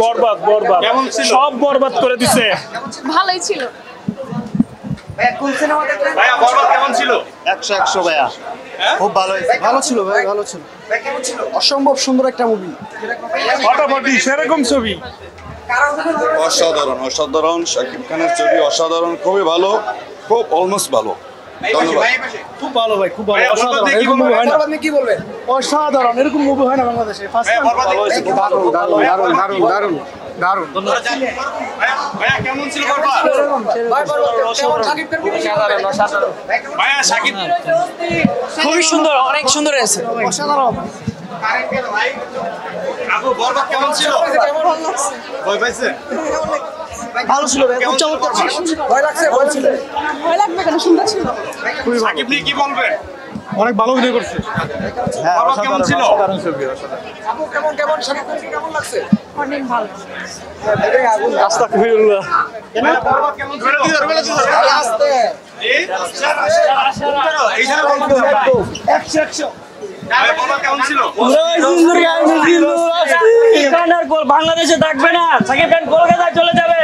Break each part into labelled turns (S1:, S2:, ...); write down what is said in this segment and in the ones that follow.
S1: বরবাদ বরবাদ সব বরবাদ করে দিছে।
S2: ভালোই ছিল।
S3: কোন সিনেমা দেখলেন?
S4: ভাইয়া বরবাদ কেমন ছিল?
S5: 100 ভাইয়া, খুব ভালো হয়েছে।
S3: ভালো ছিল ভাই, ভালো ছিল। অসম্ভব সুন্দর একটা মুভি।
S1: ফাটাফাটি সেরকম ছবি।
S6: অসাধারণ অসাধারণ, শাকিব খানের ছবি অসাধারণ, খুবই ভালো, খুব অলমোস্ট ভালো। ধন্যবাদ।
S1: খুব ভালো ভাই, খুব ভালো, অসাধারণ। এরকম মুভি হয় না।
S3: আপনি কি বলবেন?
S1: অসাধারণ, এরকম মুভি হয় না বাংলাদেশে। First time.
S3: দারুণ দারুণ দারুণ দারুণ দারুণ দারুণ।
S4: ভাইয়া কেমন ছিল বরবাদ? ভাইয়া শাকিব
S7: খুবই সুন্দর, অনেক সুন্দর হয়েছে।
S3: অসাধারণ।
S4: আপু বরবাদ কেমন ছিল? ভয় পাইছে?
S3: ভালো ছিল ভাই, খুব চমৎকার ছিল। ভয় লাগছে? ভয় ছিল।
S2: ভয় লাগবে কেন? সুন্দর ছিল।
S4: শাকিব নিয়ে কি বলবেন?
S1: অনেক ভালো অভিনয় করছে।
S5: হ্যাঁ,
S4: বরবাদ কেমন ছিল?
S5: অসাধারণ ছবি, অসাধারণ।
S3: আপু কেমন শাকিব খানকে কেমন লাগছে?
S2: অনেক ভালো।
S1: আস্তাগফিরুল্লাহ।
S4: ভাইয়া বরবাদ কেমন ছিল?
S3: আস্তে
S4: এইখানে বলবো না ভাই। 100 ভাইয়া বরবাদ কেমন ছিল?
S7: বাংলাদেশে থাকবে না, সাকিব খান কলকাতায় চলে যাবে।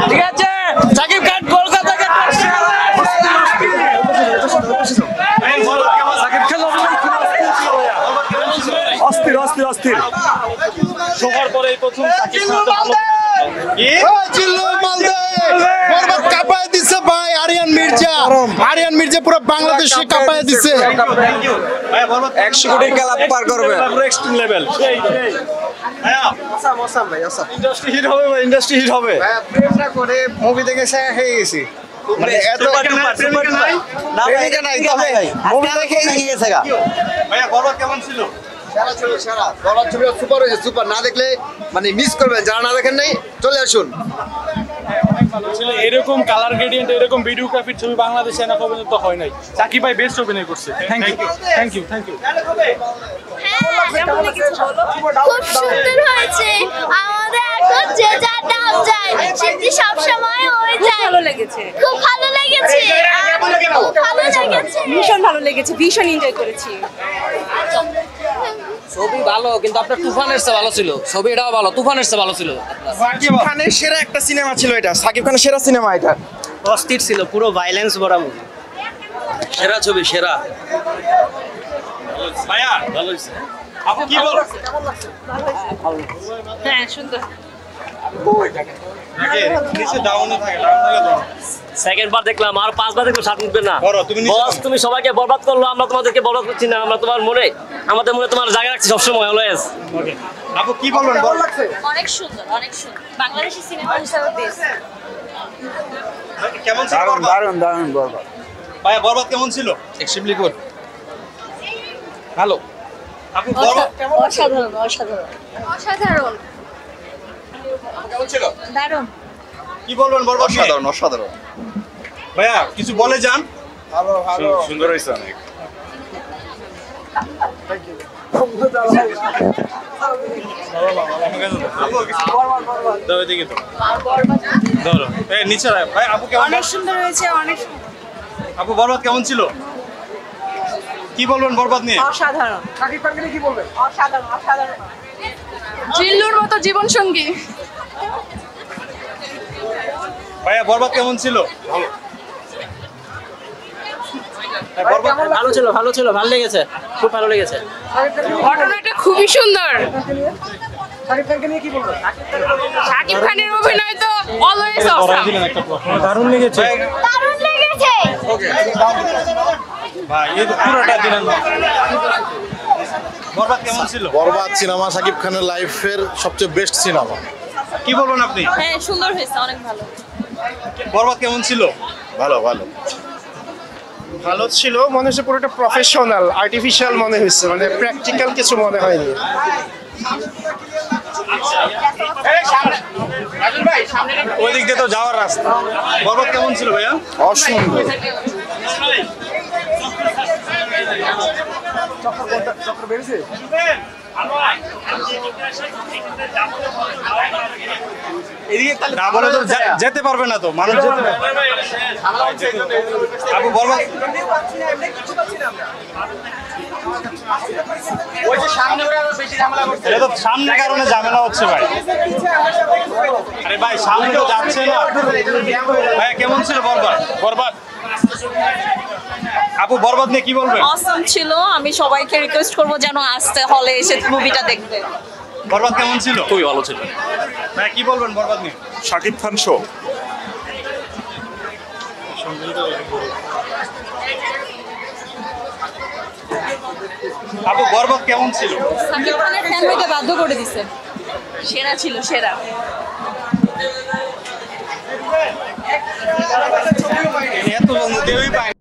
S7: ঠিক আছে, সাকিব খান কলকাতায়
S1: অস্থির অস্থির অস্থির। শোকার পরে এই প্রথম সাকিব খান তো ভালো।
S5: বরবাদ কাঁপায় দিছে ভাই, আরিয়ান মির্জা পুরো বাংলাদেশে কাঁপায় দিছে।
S4: ভাইয়া বরবাদ
S5: 100 কোটির ক্লাব পার করবে।
S1: Extreme level.
S4: ভাইয়া
S3: মসাম ভাই, মসাম।
S5: ইন্ডাস্ট্রি হিট হবে ভাই, ইন্ডাস্ট্রি হিট হবে।
S3: প্রেমটা করে মুভি দেখে হয়ে গেছি।
S5: মানে এত
S4: প্রেমিকা নাই?
S5: প্রেমিকা নাই, তবে মুভি দেখে গেছে গা।
S4: ভাইয়া বরবাদ কেমন ছিল?
S8: সেরা ছবি, সেরা। বরবাদ ছবি সুপার হয়েছে, সুপার। না দেখলে মানে মিস করবেন, যারা না দেখেন নাই চলে আসুন।
S1: এরকম কালার গ্রেডিয়েন্ট, এরকম ভিডিওগ্রাফির ছবি বাংলাদেশে না পর্যন্ত হয় নাই। সাকিব ভাই বেস্ট অভিনয় করছে। Thank you thank you thank you.
S2: খুব সুন্দর হয়েছে। আমাদের এখন যে যার নাম যায়, সেটি সব সময় হয়ে যায়। ভালো লেগেছে, খুব ভালো লেগেছে, খুব ভালো লেগেছে, ভীষণ ভালো লেগেছে, ভীষণ এনজয় করেছি।
S7: ছবি ভালো, কিন্তু আপনার তুফানের চেয়ে ভালো ছিল। ছবিটাও ভালো, তুফানের চেয়ে ভালো ছিল।
S3: সাকিব খানের সেরা একটা সিনেমা ছিল এটা, সাকিব খানের সেরা সিনেমা এটা।
S7: অস্থির ছিল, পুরো ভাইলেন্স ভরা মুভি। সেরা ছবি, সেরা।
S4: ভাইয়া ভালো হয়েছে। আপু কি বল?
S2: হ্যাঁ, সুন্দর।
S4: নিচে ডাউনে থাকে, ডাউন থেকে দাও।
S7: সেকেন্ড বার দেখলাম, আর 5 বার দেখলাম, সাথ নিবে না।
S4: করো, তুমি নিচে
S7: বস, তুমি সবাইকে বরবাদ করলো, আমরা তোমাদেরকে বরবাদ করছি না। আমরা তোমার মনে, আমাদের মনে তোমার জায়গা রাখছি সবসময়, অলওয়েজ।
S4: আপু কি বলবেন? বল।
S2: অনেক সুন্দর, অনেক সুন্দর। বাংলাদেশি সিনেমা হিসাবে বেস্ট।
S4: কেমন ছিল বরবাদ?
S5: দারুণ বরবাদ।
S4: ভাইয়া বরবাদ কেমন ছিল?
S5: এক্সট্রিমলি গুড, ভালো।
S4: আপু বরবাদ
S2: অসাধারণ, অসাধারণ, অসাধারণ।
S4: কেমন ছিল?
S2: দারুণ।
S4: কি বলবেন বরবাদ নিয়ে?
S8: অসাধারণ, অসাধারণ।
S4: ভাইয়া কিছু বলে যান।
S6: সুন্দর হয়েছে অনেক।
S4: আপু কিছু দাও এদিকে তো। ধরো। এই নিচে রাখ। ভাই আপু কেমন?
S2: অনেক সুন্দর হয়েছে, অনেক সুন্দর।
S4: আপু বরবাদ কেমন ছিল? কি বলবেন বরবাদ নিয়ে?
S2: অসাধারণ,
S3: সাকিব খানকে নিয়ে কি বলবেন?
S2: অসাধারণ, অসাধারণ। জিল্লুর মতো জীবন সঙ্গী।
S4: ভাইয়া বরবাদ কেমন ছিল? ভালো।
S7: ভালো ছিল, ভালো ছিল, ভালো লেগেছে, খুব ভালো লেগেছে।
S2: ঘটনাটা খুবই সুন্দর।
S3: সাকিব খানকে নিয়ে কি বলবেন?
S2: শাকিব খানের অভিনয় তো অলওয়েজ অসাম।
S1: দারুণ লেগেছে।
S2: দারুণ লেগেছে।
S4: ভাই এই তো পুরোটা দিলেন না। বরবাদ কেমন ছিল?
S5: বরবাদ সিনেমা শাকিব খানের লাইফের সবচেয়ে বেস্ট সিনেমা।
S4: কি বলবেন আপনি?
S2: হ্যাঁ, সুন্দর হয়েছে, অনেক ভালো।
S4: বরবাদ কেমন ছিল?
S5: ভালো ভালো
S3: ভালো ছিল, মনে হচ্ছে পুরোটা প্রফেশনাল, আর্টিফিশিয়াল মনে হচ্ছে, মানে প্র্যাকটিক্যাল কিছু মনে হয়নি।
S4: ওই দিক দিয়ে তো যাওয়ার রাস্তা। বরবাদ কেমন ছিল ভাইয়া?
S5: অসুন্দর।
S3: চক্র বেড়েছে।
S4: না বলে তো যেতে পারবে না তো, মানুষ যেতে পারবে। আপু বরবাদ এটা তো সামনে কারণে ঝামেলা হচ্ছে ভাই। আরে ভাই সামনে তো যাচ্ছে না ভাই। কেমন ছিল বরবাদ? বরবাদ আপু বরবাদ নিয়ে কি বলবেন?
S9: অসম ছিল। আমি সবাইকে রিকোয়েস্ট করবো যেন আসতে হলে এসে মুভিটা দেখতে।
S4: বরবাদ কেমন ছিল?
S7: খুবই ভালো ছিল।
S4: ভাই কি বলবেন বরবাদ নিয়ে?
S10: শাকিব খান শো।
S4: আপু বরবাদ কেমন ছিল?
S9: সাকিব খানের ফ্যান হইতে বাধ্য করে দিছে। সেরা ছিল, সেরা।
S4: এত কেউই পায়